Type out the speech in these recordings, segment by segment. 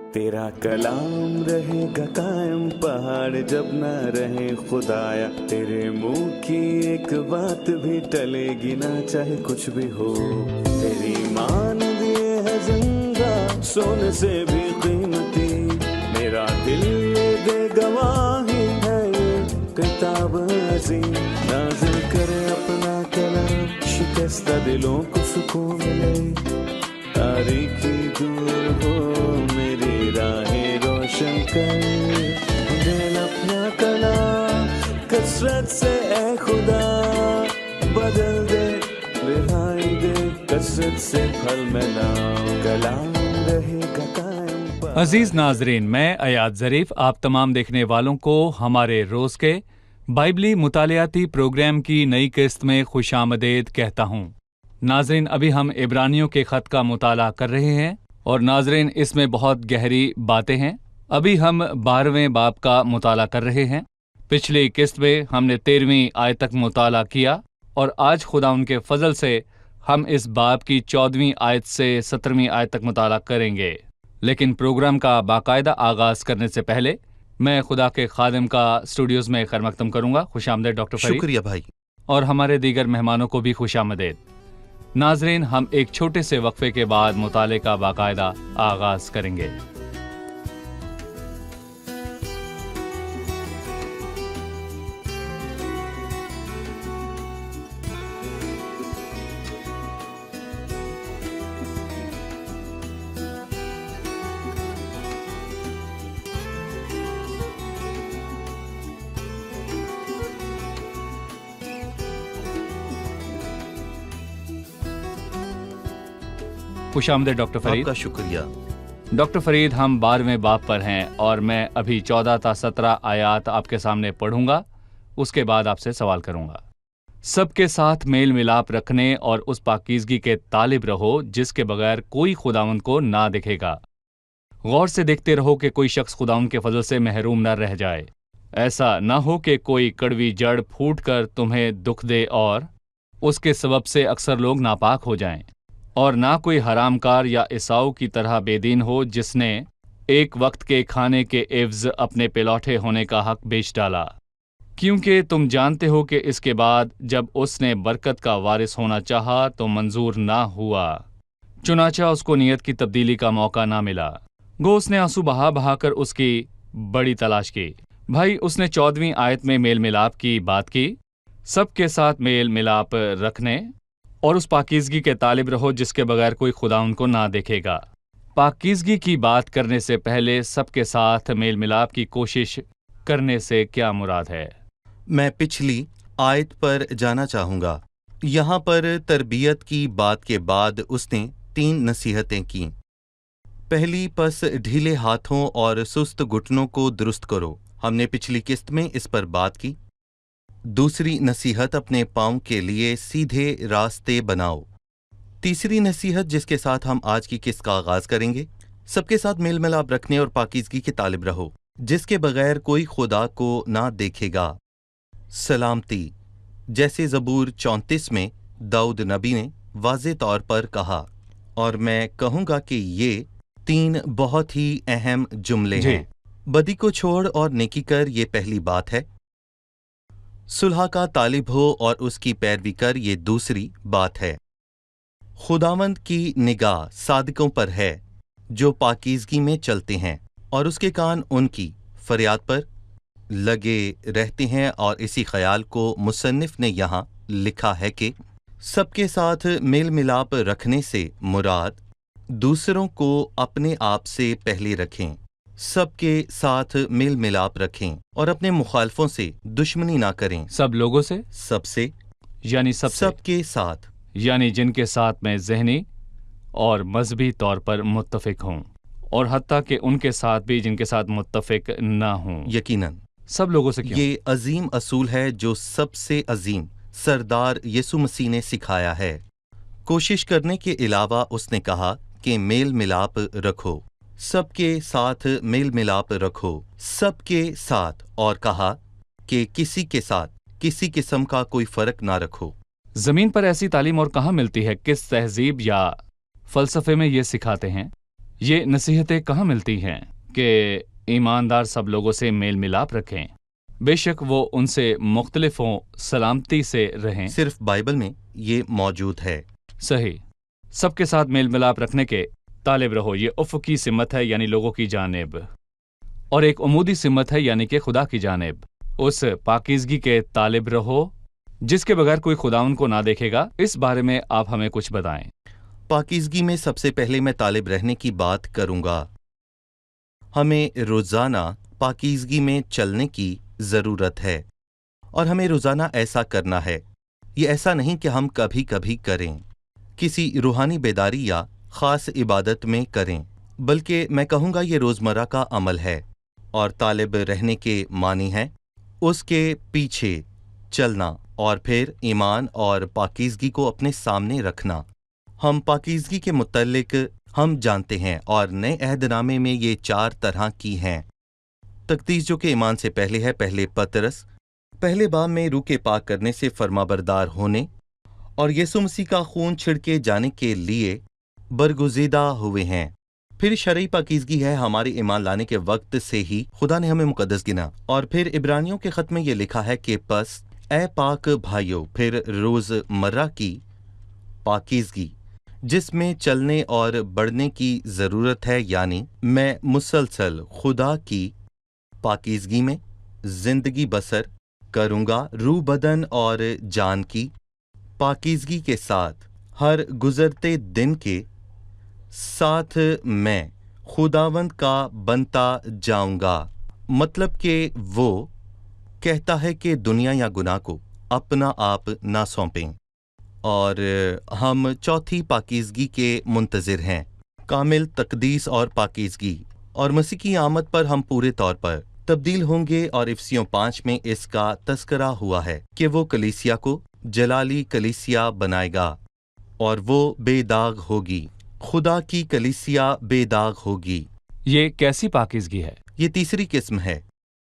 तेरा कलाम रहेगा कायम पहाड़ जब ना रहे खुदाया, तेरे मुंह की एक बात भी टलेगी ना चाहे कुछ भी हो। तेरी मान दिए है जिंदा सोने से भी कीमती, मेरा दिल ये दे गवाही है ये किताब अज़ीम। नाज़िल करे अपना कलाम, शिकस्ता दिलों को सुकून मिले, तारीकी दूर हो मेरी राहें रोशन कर। दिल अपना कलाम कसरत से ए खुदा बदल दे, रिहाई दे कसरत से फल मिलाओ, कलाम रहेगा कायम। अजीज नाजरीन, मैं अयाद ज़रीफ आप तमाम देखने वालों को हमारे रोज के बाइबली मुतालियाती प्रोग्राम की नई किस्त में खुशामदीद कहता हूँ। नाजरीन, अभी हम इब्रानियों के ख़त का मुताला कर रहे हैं और नाजरीन इसमें बहुत गहरी बातें हैं। अभी हम 12वें बाब का मुताला कर रहे हैं। पिछली किस्त में हमने 13वीं आयत तक मुताला किया और आज खुदा उनके फजल से हम इस बाब की 14वीं आयत से 17वीं आयत तक मुताला करेंगे। लेकिन प्रोग्राम का बाकायदा आगाज़ करने से पहले मैं खुदा के खादिम का स्टूडियोज़ में खैर मकदम करूँगा। खुशामदीद डॉक्टर फरीद। शुक्रिया भाई। और हमारे दीगर मेहमानों को भी खुशामदीद। नाजरीन, हम एक छोटे से वक्फे के बाद मुताले का बाकायदा आगाज़ करेंगे। खुशामदीद डॉक्टर फरीद। आपका शुक्रिया डॉक्टर फरीद, हम 12वें बाब पर हैं और मैं अभी 14 ता 17 आयात आपके सामने पढ़ूंगा, उसके बाद आपसे सवाल करूंगा। सबके साथ मेल मिलाप रखने और उस पाकीज़गी के तालिब रहो जिसके बगैर कोई खुदावंद को ना दिखेगा। गौर से देखते रहो कि कोई शख्स खुदावंद के फजल से महरूम न रह जाए। ऐसा न हो कि कोई कड़वी जड़ फूट कर तुम्हें दुख दे और उसके सबब से अक्सर लोग नापाक हो जाएं। और ना कोई हरामकार या ईसाऊ की तरह बेदीन हो जिसने एक वक्त के खाने के एवज अपने पिलौठे होने का हक बेच डाला, क्योंकि तुम जानते हो कि इसके बाद जब उसने बरकत का वारिस होना चाहा तो मंजूर ना हुआ, चुनाचा उसको नियत की तब्दीली का मौका ना मिला। गो उसने आंसू बहा बहा कर उसकी बड़ी तलाश की। भाई, उसने 14वीं आयत में मेल मिलाप की बात की। सबके साथ मेल मिलाप रखने और उस पाकीज़गी के तालिब रहो जिसके बगैर कोई खुदा उनको ना देखेगा। पाकीज़गी की बात करने से पहले सबके साथ मेल मिलाप की कोशिश करने से क्या मुराद है? मैं पिछली आयत पर जाना चाहूँगा। यहाँ पर तरबियत की बात के बाद उसने 3 नसीहतें की। पहली, पस ढीले हाथों और सुस्त घुटनों को दुरुस्त करो। हमने पिछली किस्त में इस पर बात की। दूसरी नसीहत, अपने पाँव के लिए सीधे रास्ते बनाओ। तीसरी नसीहत जिसके साथ हम आज की किस्त का आगाज करेंगे, सबके साथ मेल मिलाप रखने और पाकीज़गी के तालिब रहो जिसके बगैर कोई खुदा को ना देखेगा। सलामती, जैसे ज़बूर 34 में दाऊद नबी ने वाज़े तौर पर कहा, और मैं कहूँगा कि ये 3 बहुत ही अहम जुमले हैं। बदी को छोड़ और नेकी कर, ये पहली बात है। सुलह का तालिब हो और उसकी पैरवी कर, ये दूसरी बात है। खुदावंद की निगाह सादिकों पर है जो पाकीज़गी में चलते हैं, और उसके कान उनकी फरियाद पर लगे रहते हैं। और इसी ख्याल को मुसन्निफ ने यहाँ लिखा है कि सबके साथ मेल मिलाप रखने से मुराद दूसरों को अपने आप से पहले रखें। सबके साथ मेल मिलाप रखें और अपने मुखालफों से दुश्मनी ना करें। सब लोगों से, सबसे यानी सबके साथ, यानी जिनके साथ मैं ज़हनी और मजहबी तौर पर मुत्तफिक हूँ, और हत्ता कि उनके साथ भी जिनके साथ मुत्तफिक ना हूँ। यकीनन सब लोगों से क्यों? ये अजीम असूल है जो सबसे अजीम सरदार यीशु मसीह ने सिखाया है। कोशिश करने के अलावा उसने कहा कि मेल मिलाप रखो, सबके साथ मेल मिलाप रखो, सबके साथ, और कहा कि किसी के साथ किसी किस्म का कोई फर्क ना रखो। जमीन पर ऐसी तालीम और कहाँ मिलती है? किस तहजीब या फलसफे में ये सिखाते हैं? یہ نصیحتیں کہاں ملتی ہیں کہ ایماندار سب لوگوں سے میل ملاپ رکھیں، بے شک وہ ان سے مختلف ہوں، سلامتی سے رہیں؟ صرف بائبل میں یہ موجود ہے۔ صحیح، سب کے ساتھ میل ملاپ رکھنے کے طالب رہو، یہ افقی سمت ہے یعنی لوگوں کی جانب، اور ایک عمودی سمت ہے یعنی کہ خدا کی جانب۔ اس پاکیزگی کے طالب رہو جس کے بغیر کوئی خداوند کو نہ دیکھے گا۔ اس بارے میں آپ ہمیں کچھ بتائیں۔ پاکیزگی میں سب سے پہلے میں طالب رہنے کی بات کروں گا۔ ہمیں روزانہ پاکیزگی میں چلنے کی ضرورت ہے، اور ہمیں روزانہ ایسا کرنا ہے۔ یہ ایسا نہیں کہ ہم کبھی کبھی کریں، کسی روحانی بیداری یا خاص عبادت میں کریں، بلکہ میں کہوں گا یہ روزمرہ کا عمل ہے، اور طالب رہنے کے معنی ہے اس کے پیچھے چلنا اور پھر ایمان اور پاکیزگی کو اپنے سامنے رکھنا۔ ہم پاکیزگی کے متعلق ہم جانتے ہیں، اور نئے عہد نامے میں یہ 4 طرح کی ہیں۔ تقدیس جو کہ ایمان سے پہلے ہے، پہلے پطرس پہلے باب میں روح کے پاک کرنے سے فرمانبردار ہونے اور یسوع مسیح کا خون چھڑکے جانے کے لیے برگزیدہ ہوئے ہیں۔ پھر شرعی پاکیزگی ہے، ہمارے ایمان لانے کے وقت سے ہی خدا نے ہمیں مقدس گنا، اور پھر عبرانیوں کے خط میں یہ لکھا ہے کہ پس اے پاک بھائیو، پھر روز مرہ کی پاکیزگی جس میں چلنے اور بڑھنے کی ضرورت ہے، یعنی میں مسلسل خدا کی پاکیزگی میں زندگی بسر کروں گا، روح بدن اور جان کی پاکیزگی کے ساتھ ہر گزرتے دن کے ساتھ میں خداوند کا بنتا جاؤں گا۔ مطلب کہ وہ کہتا ہے کہ دنیا یا گناہ کو اپنا آپ نہ سونپیں، اور ہم چوتھی پاکیزگی کے منتظر ہیں، کامل تقدیس اور پاکیزگی، اور مسیح کی آمد پر ہم پورے طور پر تبدیل ہوں گے، اور افسیوں 5 میں اس کا تذکرہ ہوا ہے کہ وہ کلیسیا کو جلالی کلیسیا بنائے گا، اور وہ بے داغ ہوگی، خدا کی کلیسیا بے داغ ہوگی۔ یہ کیسی پاکیزگی ہے؟ یہ تیسری قسم ہے،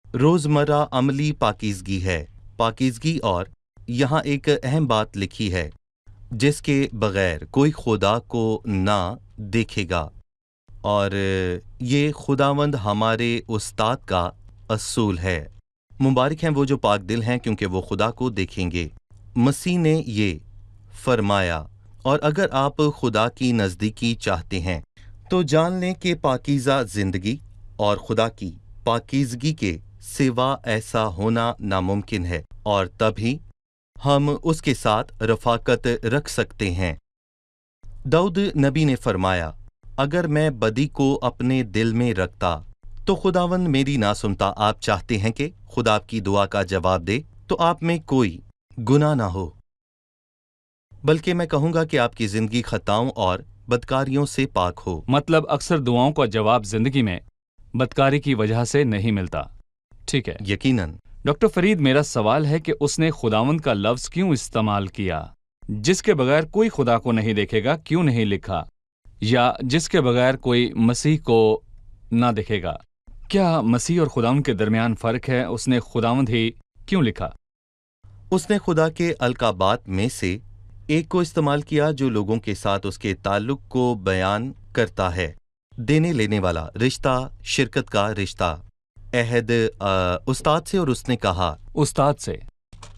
روزمرہ عملی پاکیزگی ہے۔ پاکیزگی، اور یہاں ایک اہم بات لکھی ہے، جس کے بغیر کوئی خدا کو نہ دیکھے گا، اور یہ خداوند ہمارے استاد کا اصول ہے۔ مبارک ہیں وہ جو پاک دل ہیں، کیونکہ وہ خدا کو دیکھیں گے۔ مسیح نے یہ فرمایا، اور اگر آپ خدا کی نزدیکی چاہتے ہیں تو جان لیں کہ پاکیزہ زندگی اور خدا کی پاکیزگی کے سوا ایسا ہونا ناممکن ہے، اور تبھی ہم اس کے ساتھ رفاقت رکھ سکتے ہیں۔ داؤد نبی نے فرمایا، اگر میں بدی کو اپنے دل میں رکھتا تو خداوند میری نہ سنتا۔ آپ چاہتے ہیں کہ خدا آپ کی دعا کا جواب دے تو آپ میں کوئی گناہ نہ ہو، بلکہ میں کہوں گا کہ آپ کی زندگی خطاؤں اور بدکاریوں سے پاک ہو۔ مطلب اکثر دعاؤں کا جواب زندگی میں بدکاری کی وجہ سے نہیں ملتا۔ ٹھیک ہے یقیناً۔ ڈاکٹر فرید، میرا سوال ہے کہ اس نے خداوند کا لفظ کیوں استعمال کیا؟ جس کے بغیر کوئی خدا کو نہیں دیکھے گا کیوں نہیں لکھا؟ یا جس کے بغیر کوئی مسیح کو نہ دیکھے گا؟ کیا مسیح اور خداوند کے درمیان فرق ہے؟ اس نے خداوند ہی کیوں لکھا؟ اس نے خدا کے القابات میں سے ایک کو استعمال کیا جو لوگوں کے ساتھ اس کے تعلق کو بیان کرتا ہے۔ دینے لینے والا رشتہ، شرکت کا رشتہ، عہد استاد سے، اور اس نے کہا استاد سے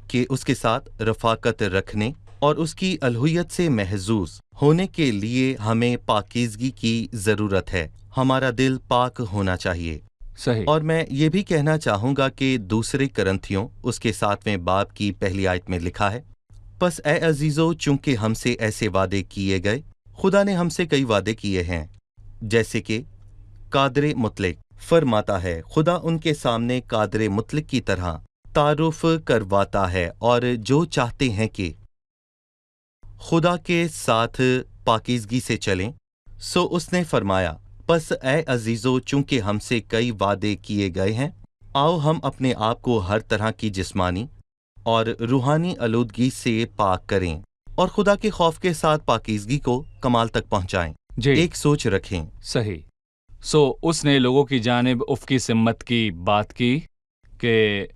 کہ اس کے ساتھ رفاقت رکھنے اور اس کی الوہیت سے محظوظ ہونے کے لیے ہمیں پاکیزگی کی ضرورت ہے۔ ہمارا دل پاک ہونا چاہیے۔ صحیح۔ اور میں یہ بھی کہنا چاہوں گا کہ دوسرے کرنتھیوں اس کے 7ویں باب کی پہلی آیت میں لکھا ہے، پس اے عزیزو، چونکہ ہم سے ایسے وعدے کیے گئے، خدا نے ہم سے کئی وعدے کیے ہیں، جیسے کہ قادر مطلق فرماتا ہے، خدا ان کے سامنے قادر مطلق کی طرح تعارف کرواتا ہے، اور جو چاہتے ہیں کہ خدا کے ساتھ پاکیزگی سے چلیں، سو اس نے فرمایا، پس اے عزیزو، چونکہ ہم سے کئی وعدے کیے گئے ہیں، آؤ ہم اپنے آپ کو ہر طرح کی جسمانی اور روحانی آلودگی سے پاک کریں، اور خدا کے خوف کے ساتھ پاکیزگی کو کمال تک پہنچائیں۔ جی ایک سوچ رکھیں۔ صحیح۔ اس نے لوگوں کی جانب افقی سمت کی بات کی کہ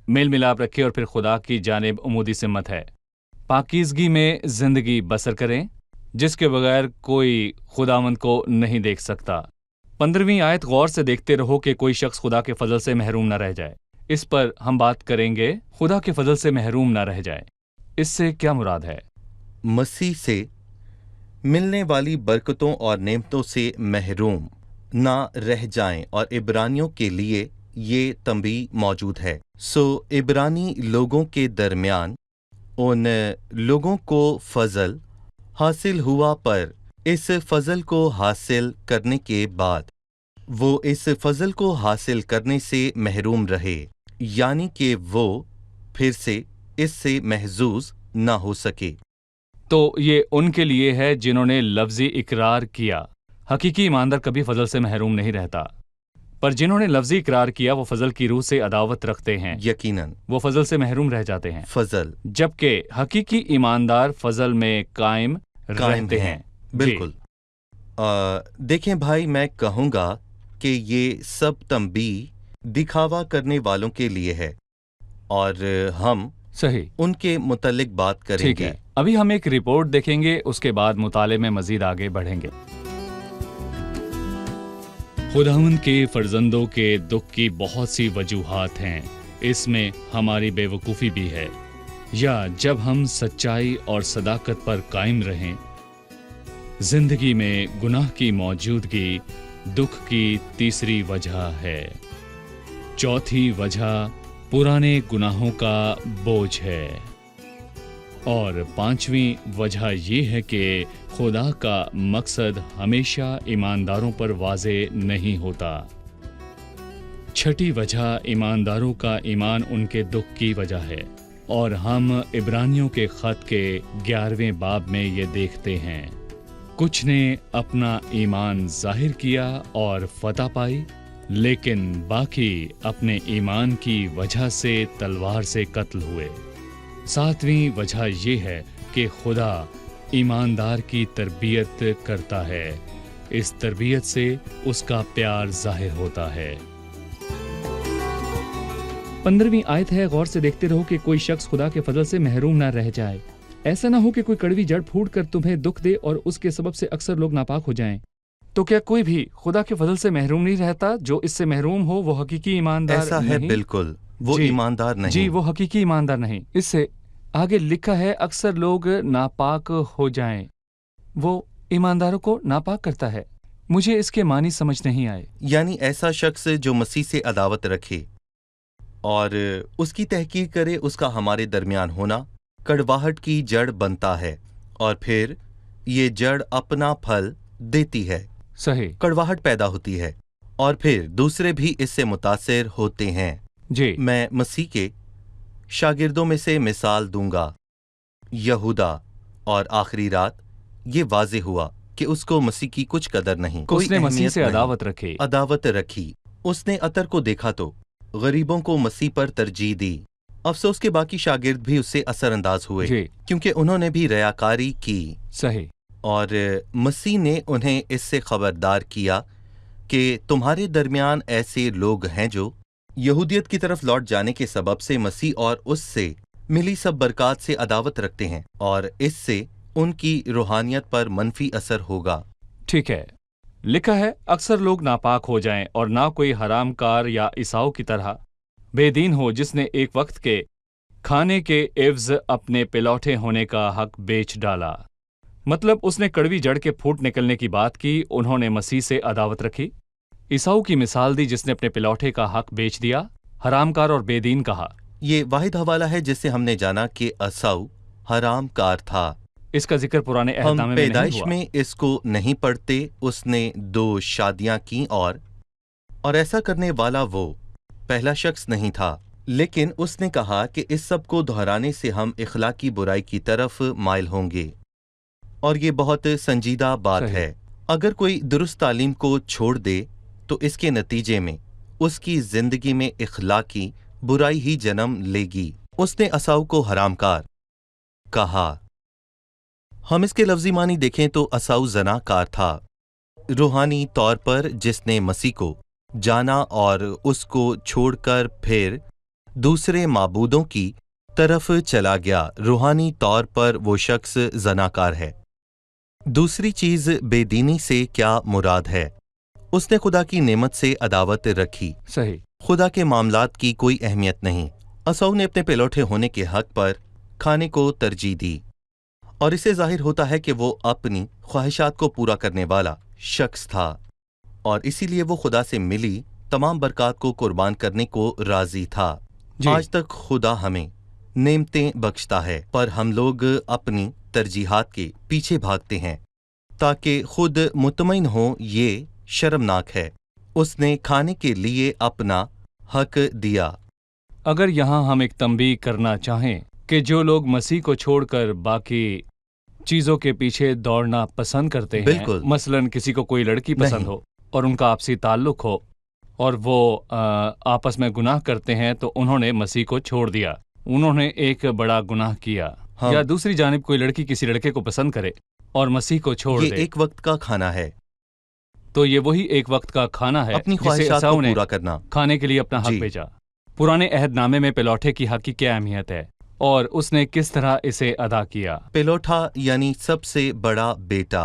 میل ملاپ رکھے، اور پھر خدا کی جانب عمودی سمت ہے، پاکیزگی میں زندگی بسر کریں، جس کے بغیر کوئی خداوند کو نہیں دیکھ سکتا۔ 15वीं आयत गौर से देखते रहो कि कोई शख्स खुदा के फजल से महरूम न रह जाए। इस पर हम बात करेंगे, खुदा के फजल से महरूम न रह जाए, इससे क्या मुराद है? मसीह से मिलने वाली बरकतों और नेमतों से महरूम ना रह जाएं, और इब्रानियों के लिए ये तंबीह मौजूद है। इब्रानी लोगों के दरमियान उन लोगों को फजल हासिल हुआ, पर इस फजल को हासिल करने के बाद वो इस फजल को हासिल करने से महरूम रहे, यानी कि वो फिर से इससे महजूज ना हो सके। तो ये उनके लिए है जिन्होंने लफ्जी इकरार किया। हकीकी ईमानदार कभी फजल से महरूम नहीं रहता, पर जिन्होंने लफ्जी इकरार किया वो फजल की रूह से अदावत रखते हैं, यकीनन वो फजल से महरूम रह जाते हैं। फजल जबकि हकीकी ईमानदार फजल में कायम रहते हैं। बिल्कुल। देखें भाई, मैं कहूँगा कि ये सब तंबीह दिखावा करने वालों के लिए है, और हम सही उनके मुतल्लिक बात ठीक करेंगे। है। अभी हम एक रिपोर्ट देखेंगे, उसके बाद मुताले में मजीद आगे बढ़ेंगे। खुदावंद के फर्जंदों के दुख की बहुत सी वजूहात हैं। इसमें हमारी बेवकूफ़ी भी है, या जब हम सच्चाई और सदाकत पर कायम रहें। जिंदगी में गुनाह की मौजूदगी दुख की तीसरी वजह है। चौथी वजह पुराने गुनाहों का बोझ है, और पांचवी वजह यह है कि खुदा का मकसद हमेशा ईमानदारों पर वाज़े नहीं होता। छठी वजह ईमानदारों का ईमान उनके दुख की वजह है, और हम इब्रानियों के ख़त के 11वें बाब में ये देखते हैं। कुछ ने अपना ईमान जाहिर किया और फतह पाई, लेकिन बाकी अपने ईमान की वजह से तलवार से कत्ल हुए। सातवीं वजह यह है कि खुदा ईमानदार की तरबियत करता है। इस तरबियत से उसका प्यार जाहिर होता है। 15वीं आयत है, गौर से देखते रहो कि कोई शख्स खुदा के फजल से महरूम ना रह जाए। ऐसा ना हो कि कोई कड़वी जड़ फूट कर तुम्हें दुख दे और उसके सबब से अक्सर लोग नापाक हो जाएं। तो क्या कोई भी खुदा के फजल से महरूम नहीं रहता? जो इससे महरूम हो वो हकीकी ईमानदार ऐसा है, नहीं। बिल्कुल वो जी, ईमानदार नहीं। जी, वो हकीकी ईमानदार नहीं। इससे आगे लिखा है अक्सर लोग नापाक हो जाएं। वो ईमानदारों को नापाक करता है। मुझे इसके मानी समझ नहीं आए। यानी ऐसा शख्स जो मसीह से अदावत रखे और उसकी तहकीक करे, उसका हमारे दरमियान होना कड़वाहट की जड़ बनता है, और फिर ये जड़ अपना फल देती है। सही। कड़वाहट पैदा होती है, और फिर दूसरे भी इससे मुतासिर होते हैं। जी। मैं मसीह के शागिर्दों में से मिसाल दूंगा। यहूदा, और आखिरी रात ये वाज़े हुआ कि उसको मसीह की कुछ कदर नहीं, कोई उसने मसीह अहमियत से नहीं। अदावत रखी। रखी। उसने अतर को देखा तो गरीबों को मसीह पर तरजीह दी। अफसोस के बाकी शागिर्द भी उससे असरअंदाज हुए, जी। क्योंकि उन्होंने भी रयाकारी की, सही। और मसीह ने उन्हें इससे खबरदार किया कि तुम्हारे दरमियान ऐसे लोग हैं जो यहूदियत की तरफ लौट जाने के सबब से मसीह और उससे मिली सब बरकत से अदावत रखते हैं, और इससे उनकी रूहानियत पर मनफी असर होगा। ठीक है। लिखा है अक्सर लोग नापाक हो जाएं, और ना कोई हरामकार या ईसाऊ की तरह बेदीन हो, जिसने एक वक्त के खाने के एवज अपने पिलौठे होने का हक बेच डाला। मतलब उसने कड़वी जड़ के फूट निकलने की बात की। उन्होंने मसीह से अदावत रखी। ईसाऊ की मिसाल दी जिसने अपने पिलौठे का हक बेच दिया। हरामकार और बेदीन कहा। ये वाहिद हवाला है जिससे हमने जाना कि असाऊ हरामकार था। इसका जिक्र पुराने हम अहदनामे में नहीं पैदाइश हुआ। में इसको नहीं पढ़ते। उसने 2 शादियां की, और ऐसा करने वाला वो पहला शख्स नहीं था। लेकिन उसने कहा कि इस सब को दोहराने से हम इखलाकी बुराई की तरफ माइल होंगे, और ये बहुत संजीदा बात सही। है। अगर कोई दुरुस्त तालीम को छोड़ दे तो इसके नतीजे में उसकी जिंदगी में इखलाकी बुराई ही जन्म लेगी। उसने असाऊ को हरामकार कहा। हम इसके लफ्जी मानी देखें तो असाऊ ज़नाकार था, रूहानी तौर पर जिसने मसीह को जाना और उसको छोड़कर फिर दूसरे माबूदों की तरफ चला गया। रूहानी तौर पर वो शख्स ज़नाकार है। दूसरी चीज बेदीनी से क्या मुराद है? उसने खुदा की नेमत से अदावत रखी। सही। खुदा के मामलात की कोई अहमियत नहीं। असाऊ ने अपने पेलौठे होने के हक पर खाने को तरजीह दी, और इससे जाहिर होता है कि वो अपनी ख्वाहिशात को पूरा करने वाला शख्स था, और इसीलिए वो खुदा से मिली तमाम बरकत को कुर्बान करने को राजी था। आज तक खुदा हमें नेमतें बख्शता है, पर हम लोग अपनी तरजीहात के पीछे भागते हैं ताकि खुद मुतमईन हो। ये शर्मनाक है। उसने खाने के लिए अपना हक दिया। अगर यहाँ हम एक तंबीह करना चाहें कि जो लोग मसीह को छोड़कर बाकी चीजों के पीछे दौड़ना पसंद करते हैं, बिल्कुल। मसलन किसी को कोई लड़की पसंद नहीं। हो और उनका आपसी ताल्लुक हो और वो आपस में गुनाह करते हैं, तो उन्होंने मसीह को छोड़ दिया। उन्होंने एक बड़ा गुनाह किया। हाँ। या दूसरी जानिब कोई लड़की किसी लड़के को पसंद करे और मसीह को छोड़ ये दे, एक वक्त का खाना है, तो ये वही एक वक्त का खाना है अपनी जिसे ख्वाहिशात एसाऊ को ने पूरा करना। खाने के लिए अपना हक जी। भेजा। पुराने अहदनामे में पेलौठे की हक की क्या अहमियत है और उसने किस तरह इसे अदा किया? पेलौठा यानी सबसे बड़ा बेटा,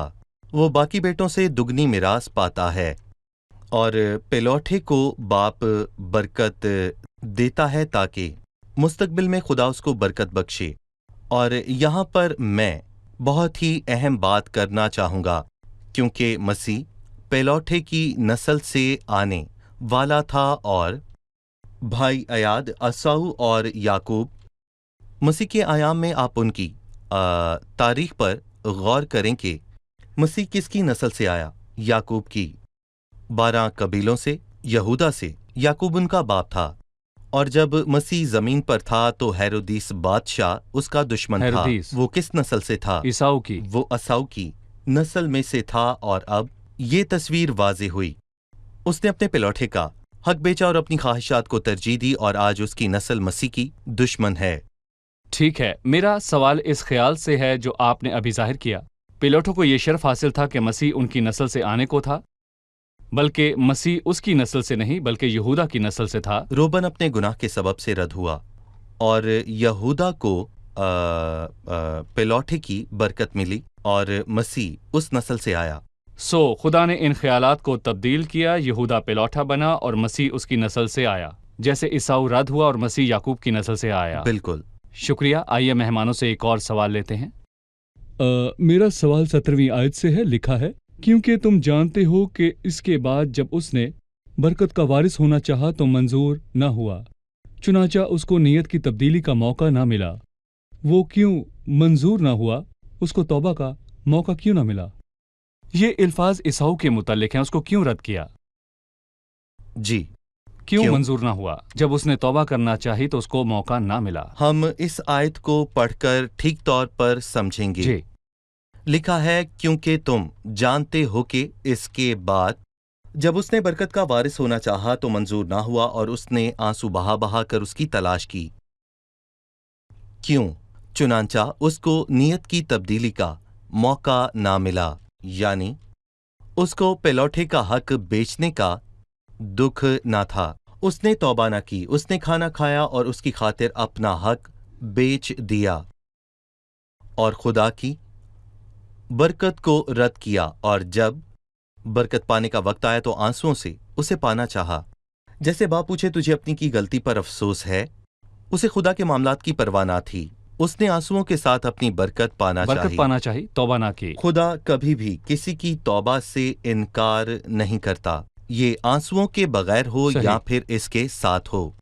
वो बाकी बेटों से दुगनी मिरास पाता है, और पेलौठे को बाप बरकत देता है ताकि मुस्तकबिल में खुदा उसको बरकत बख्शे। और यहाँ पर मैं बहुत ही अहम बात करना चाहूँगा, क्योंकि मसीह पेलौठे की नस्ल से आने वाला था, और भाई अयाद, असाऊ और याकूब। मसीह के आयाम में आप उनकी तारीख पर गौर करें कि मसीह किसकी नस्ल से आया। याकूब की 12 कबीलों से, यहूदा से। याकूब उनका बाप था, और जब मसीह जमीन पर था तो हेरोदीस बादशाह उसका दुश्मन था। हेरोदीस। वो किस नस्ल से था? ईसाऊ की। वो असाऊ की नस्ल में से था। और अब ये तस्वीर वाज़ेह हुई। उसने अपने पेलौठे का हक बेचा और अपनी ख्वाहिशात को तरजीह दी, और आज उसकी नस्ल मसीह की दुश्मन है। ठीक है, मेरा सवाल इस ख्याल से है जो आपने अभी जाहिर किया। पेलौठों को ये शर्फ हासिल था कि मसीह उनकी नस्ल से आने को था, बल्कि मसीह उसकी नस्ल से नहीं बल्कि यहूदा की नस्ल से था। रोबन अपने गुनाह के सबब से रद्द हुआ, और यहूदा को पेलौठे की बरकत मिली, और मसीह उस नस्ल से आया। सो खुदा ने इन ख्यालात को तब्दील किया। यहूदा पेलौठा बना और मसीह उसकी नस्ल से आया, जैसे ईसाऊ रद्द हुआ और मसीह याकूब की नस्ल से आया। बिल्कुल। शुक्रिया। आइए मेहमानों से एक और सवाल लेते हैं। मेरा सवाल 17वीं आयत से है। लिखा है, क्योंकि तुम जानते हो कि इसके बाद जब उसने बरकत का वारिस होना चाहा तो मंजूर न हुआ, चुनाचा उसको नीयत की तब्दीली का मौका ना मिला। वो क्यों मंजूर ना हुआ? उसको तौबा का मौका क्यों ना मिला? ये अल्फाज ईसाऊ के मुतालिक हैं। उसको क्यों रद्द किया? जी। क्यों क्यों? मंजूर ना हुआ? जब उसने तौबा करना चाही तो उसको मौका ना मिला। हम इस आयत को पढ़कर ठीक तौर पर समझेंगे। जी। लिखा है, क्योंकि तुम जानते हो कि इसके बाद जब उसने बरकत का वारिस होना चाहा तो मंजूर ना हुआ, और उसने आंसू बहा बहा कर उसकी तलाश की। क्यों? चुनांचा उसको नीयत की तब्दीली का मौका ना मिला, यानी उसको पेलौठे का हक बेचने का दुख ना था। उसने तौबा ना की। उसने खाना खाया और उसकी खातिर अपना हक बेच दिया, और खुदा की बरकत को रद्द किया। और जब बरकत पाने का वक्त आया तो आंसुओं से उसे पाना चाहा। जैसे बाप पूछे, तुझे अपनी की गलती पर अफसोस है? उसे खुदा के मामलात की परवाह ना थी। उसने आंसुओं के साथ अपनी बरकत पाना चाहिए। तौबा ना की। खुदा कभी भी किसी की तौबा से इनकार नहीं करता, ये आंसुओं के बगैर हो सही। या फिर इसके साथ हो।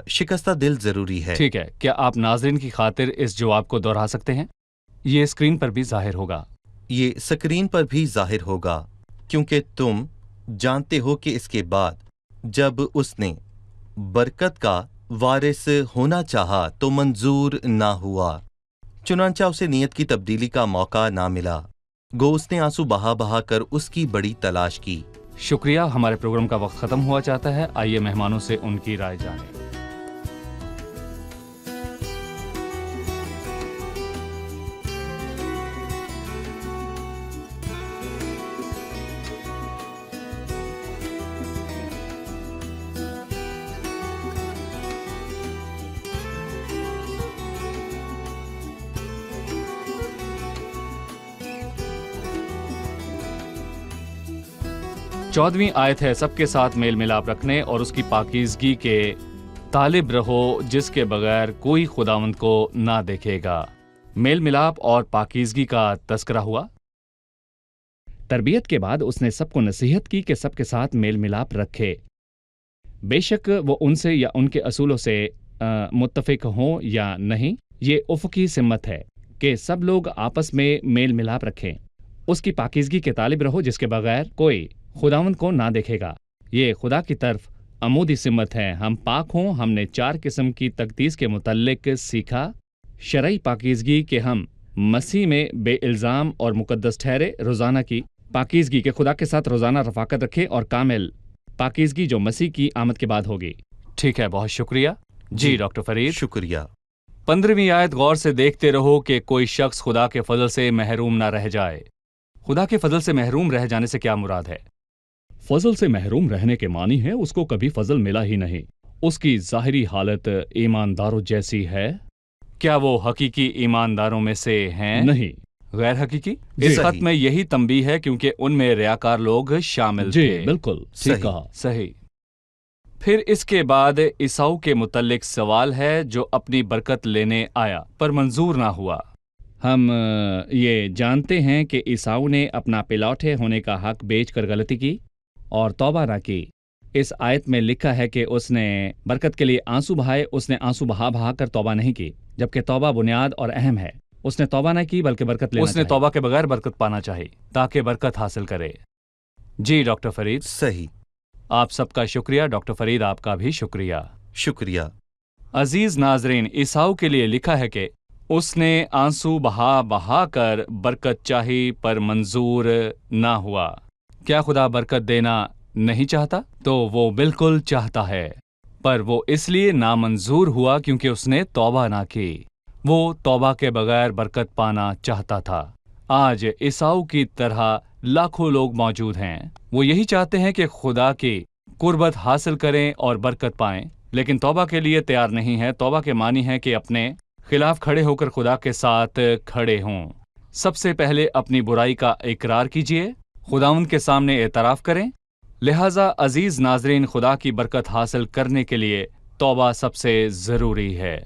शिकस्ता दिल जरूरी है। ठीक है, क्या आप नाज़रीन की खातिर इस जवाब को दोहरा सकते हैं? ये स्क्रीन पर भी जाहिर होगा। ये स्क्रीन पर भी जाहिर होगा। क्योंकि तुम जानते हो कि इसके बाद जब उसने बरकत का वारिस होना चाहा तो मंजूर ना हुआ, चुनांचा उसे नीयत की तब्दीली का मौका ना मिला। गो उसने आंसू बहा बहा कर उसकी बड़ी तलाश की। शुक्रिया। हमारे प्रोग्राम का वक्त खत्म हुआ चाहता है। आइए मेहमानों से उनकी राय जानें। 14वीं आयत है, सबके साथ मेल मिलाप रखने और उसकी पाकीज़गी के तालिब रहो, जिसके बगैर कोई खुदावंद को ना देखेगा। मेल मिलाप और पाकीज़गी का तस्करा हुआ। तरबियत के बाद उसने सबको नसीहत की कि सबके साथ मेल मिलाप रखे, बेशक वो उनसे या उनके असूलों से मुत्तफिक हों या नहीं। ये उफ़क़ी सिमत है कि सब लोग आपस में मेल मिलाप रखें। उसकी पाकीज़गी के तालिब रहो, जिसके बगैर कोई खुदावंद को ना देखेगा। ये खुदा की तरफ अमूदी सिमत है। हम पाक हों। हमने 4 किस्म की तक़दीस के मुतल्लिक सीखा। शरई पाकीज़गी के हम मसीह में बेइल्ज़ाम और मुक़द्दस ठहरे। रोज़ाना की पाकीज़गी के खुदा के साथ रोज़ाना रफ़ाकत रखें, और कामिल पाकीज़गी जो मसीह की आमद के बाद होगी। ठीक है, बहुत शुक्रिया। जी डॉक्टर फरीद, शुक्रिया। 15वीं आयत गौर से देखते रहो कि कोई शख्स खुदा के फजल से महरूम ना रह जाए। खुदा के फजल से महरूम रह जाने से क्या मुराद है? फजल से महरूम रहने के मानी है उसको कभी फजल मिला ही नहीं। उसकी ज़ाहिरी हालत ईमानदारों जैसी है। क्या वो हकीकी ईमानदारों में से हैं? नहीं, गैर हकीकी। इस खत में यही तंबीह है क्योंकि उनमें रियाकार लोग शामिल थे। बिल्कुल ठीक कहा, सही। फिर इसके बाद ईसाऊ के मुतल्लिक सवाल है, जो अपनी बरकत लेने आया पर मंजूर ना हुआ। हम ये जानते हैं कि ईसाऊ ने अपना पिलौठे होने का हक बेचकर गलती की और तौबा ना की। इस आयत में लिखा है कि उसने बरकत के लिए आंसू बहाए। उसने आंसू बहा कर तौबा नहीं की, जबकि तौबा बुनियाद और अहम है। उसने तौबा न की बल्कि बरकत लेना। उसने तौबा के बगैर बरकत पाना चाहिए ताकि बरकत हासिल करे। जी डॉक्टर फरीद, सही। आप सबका शुक्रिया। डॉक्टर फरीद, आपका भी शुक्रिया। शुक्रिया। अजीज नाजरीन, ईसाऊ के लिए लिखा है कि उसने आंसू बहा कर बरकत चाही पर मंजूर ना हुआ। क्या खुदा बरकत देना नहीं चाहता? तो वो बिल्कुल चाहता है, पर वो इसलिए नामंजूर हुआ क्योंकि उसने तौबा ना की। वो तौबा के बगैर बरकत पाना चाहता था। आज ईसाऊ की तरह लाखों लोग मौजूद हैं। वो यही चाहते हैं कि खुदा की कुर्बत हासिल करें और बरकत पाएं, लेकिन तौबा के लिए तैयार नहीं है। तौबा के मानी है कि अपने खिलाफ खड़े होकर खुदा के साथ खड़े हों। सबसे पहले अपनी बुराई का इकरार कीजिए, खुदावंद के सामने एतराफ़ करें। लिहाजा अजीज नाजरीन, खुदा की बरकत हासिल करने के लिए तौबा सबसे ज़रूरी है।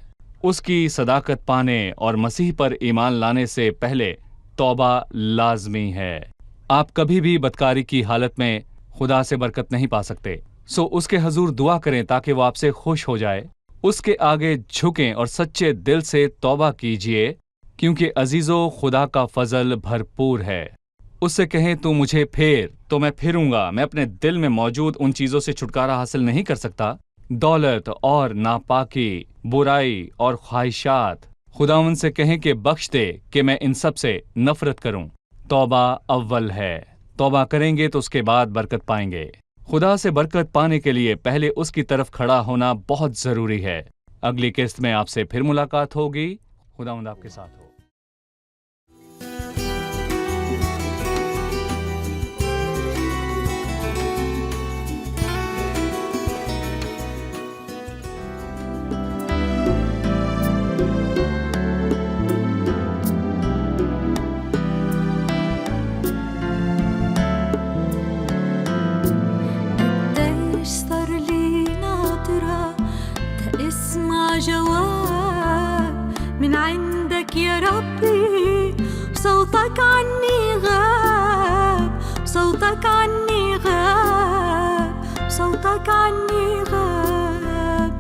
उसकी सदाकत पाने और मसीह पर ईमान लाने से पहले तौबा लाजमी है। आप कभी भी बदकारी की हालत में खुदा से बरकत नहीं पा सकते। सो उसके हजूर दुआ करें ताकि वो आपसे खुश हो जाए। उसके आगे झुकें और सच्चे दिल से तौबा कीजिए, क्योंकि अजीजों, खुदा का फजल भरपूर है। उससे कहें तू मुझे फेर, तो मैं फिरूंगा। मैं अपने दिल में मौजूद उन चीज़ों से छुटकारा हासिल नहीं कर सकता, दौलत और नापाकी, बुराई और ख्वाहिशात। खुदावंद से कहें कि बख्श दे कि मैं इन सब से नफरत करूं। तौबा अव्वल है। तौबा करेंगे तो उसके बाद बरकत पाएंगे। खुदा से बरकत पाने के लिए पहले उसकी तरफ खड़ा होना बहुत ज़रूरी है। अगली किस्त में आपसे फिर मुलाकात होगी। खुदावंद आपके साथ हो। جواب من عندك يا ربي، صوتك عني غاب، صوتك عني غاب، صوتك عني غاب.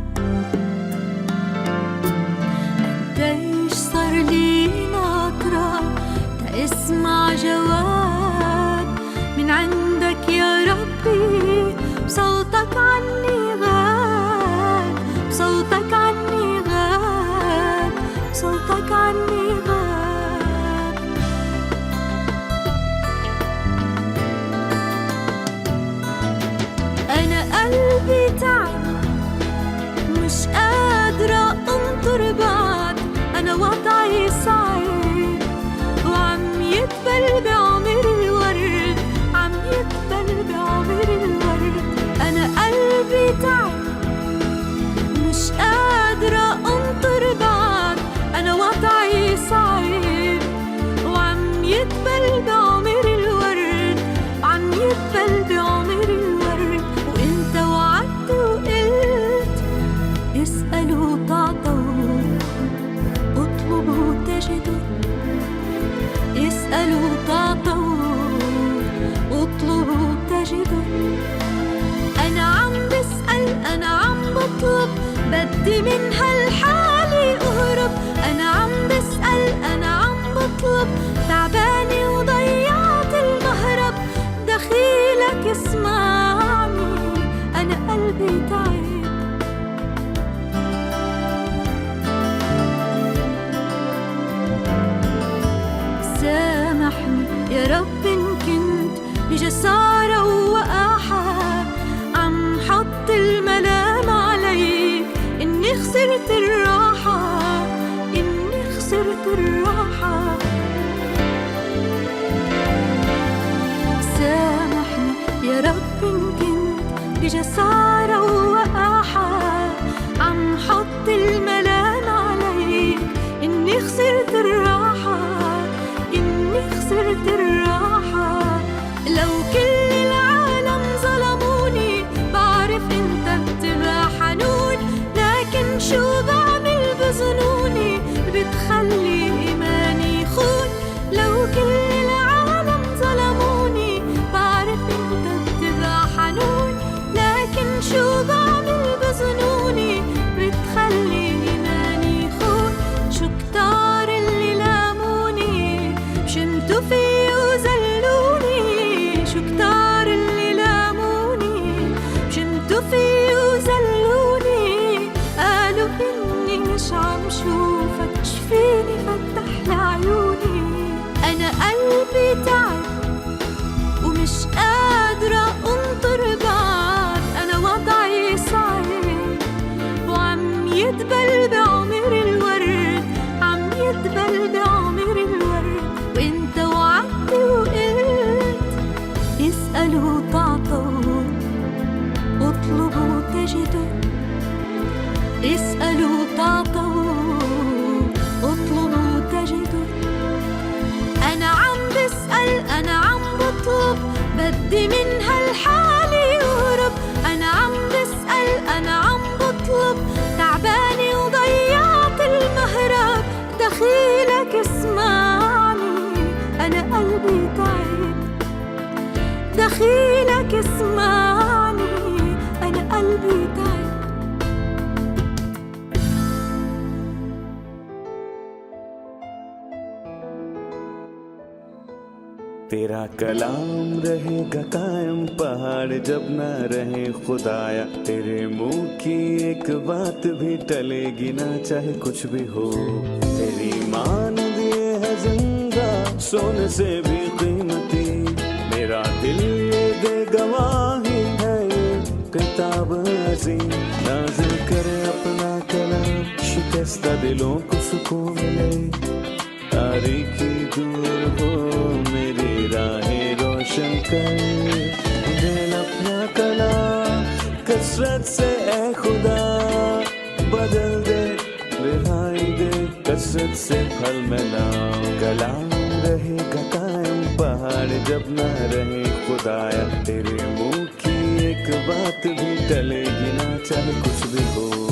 قديش صار لي ناطرة تسمع جواب من عندك يا ربي، صوتك عني غاب، صوتك عني غاب، صوتك عني غاب. أنا قلبي تعب، مش قادرة أنطر بعد. أنا وضعي صعب وعم يدبل بعمر الورد، عم يدبل بعمر الورد. أنا قلبي تعب اسألوا تعطوا اطلبوا تجدوا. أنا عم بسأل أنا عم بطلب بدي من هالحالة أهرب. أنا عم بسأل أنا عم بطلب تعبانة وضيعت المهرب. دخيلك اسمعني أنا قلبي تعب. سامحني يا رب إن كنت بجسارة ووقاحة عم حط الملام عليك. إني خسرت الراحة إني خسرت الراحة. سامحني يا رب إن كنت بجسارة ووقاحة عم حط الملام عليك. إني خسرت الراحة إني خسرت الراحة. لو كل العالم ظلموني بعرف انت بتبقى حنون. لكن شو بعمل بظنوني بتخلي إيماني يخون. لو كل العالم ظلموني بعرف انت بتبقى حنون. لكن شو بعمل بظنوني بتخلي إيماني يخون. شو كتار اللي لاموني شمتوا فيي وزلوني. شو كتار اللي لاموني شمتوا فيي وزلوني. قالوا إني مش عم شوفك شفيني فتح لعيوني. أنا قلبي تعب ومش قادرة أنطر بعد. أنا وضعي صعب وعم يدبل بعمر الورد. عم يدبل بعمر الورد. وانت وعدت وقلت اسألوا تعطوا اطلبوا تجدوا. اسألوا تعطوا اطلبوا تجدوا. أنا عم بسأل أنا عم بطلب بدي من هالحالة أهرب. أنا عم بسأل أنا عم بطلب تعبانة وضيعت المهرب. دخيلك اسمعني أنا قلبي تعب. دخيلك اسمعني أنا قلبي تعب. तेरा कलाम रहेगा कायम पहाड़ जब ना रहे खुदाया। तेरे मुंह की एक बात भी टलेगी ना चाहे कुछ भी हो। तेरी मान दिए है जिंदा सोने से भी कीमती। मेरा दिल ये दे गवाही है ये किताब अजीम। नाज़िल करे अपना कलाम शिकस्ता दिलों को सुकून मिले। तारीकी दूर हो मेरी राहें रोशन कर। दे अपना कलाम कसरत से ए खुदा बदल दे रिहाई दे कसरत से फल मिला। कलाम रहेगा कायम पहाड़ जब ना रहे खुदाया। तेरे मुंह की एक बात भी टलेगी ना चाहे कुछ भी हो।